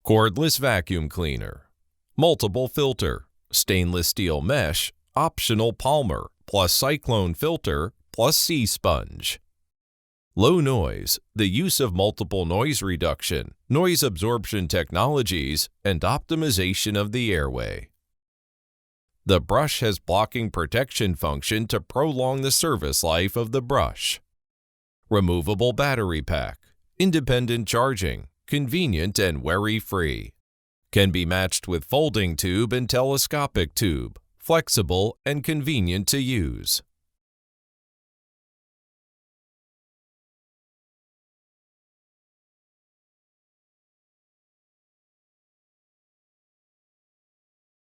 Cordless vacuum cleaner. Multiple filter. Stainless steel mesh, optional Palmer, plus cyclone filter, plus sea sponge. Low noise, the use of multiple noise reduction, noise absorption technologies, and optimization of the airway. The brush has blocking protection function to prolong the service life of the brush. Removable battery pack, independent charging, convenient and worry-free. Can be matched with folding tube and telescopic tube, flexible and convenient to use.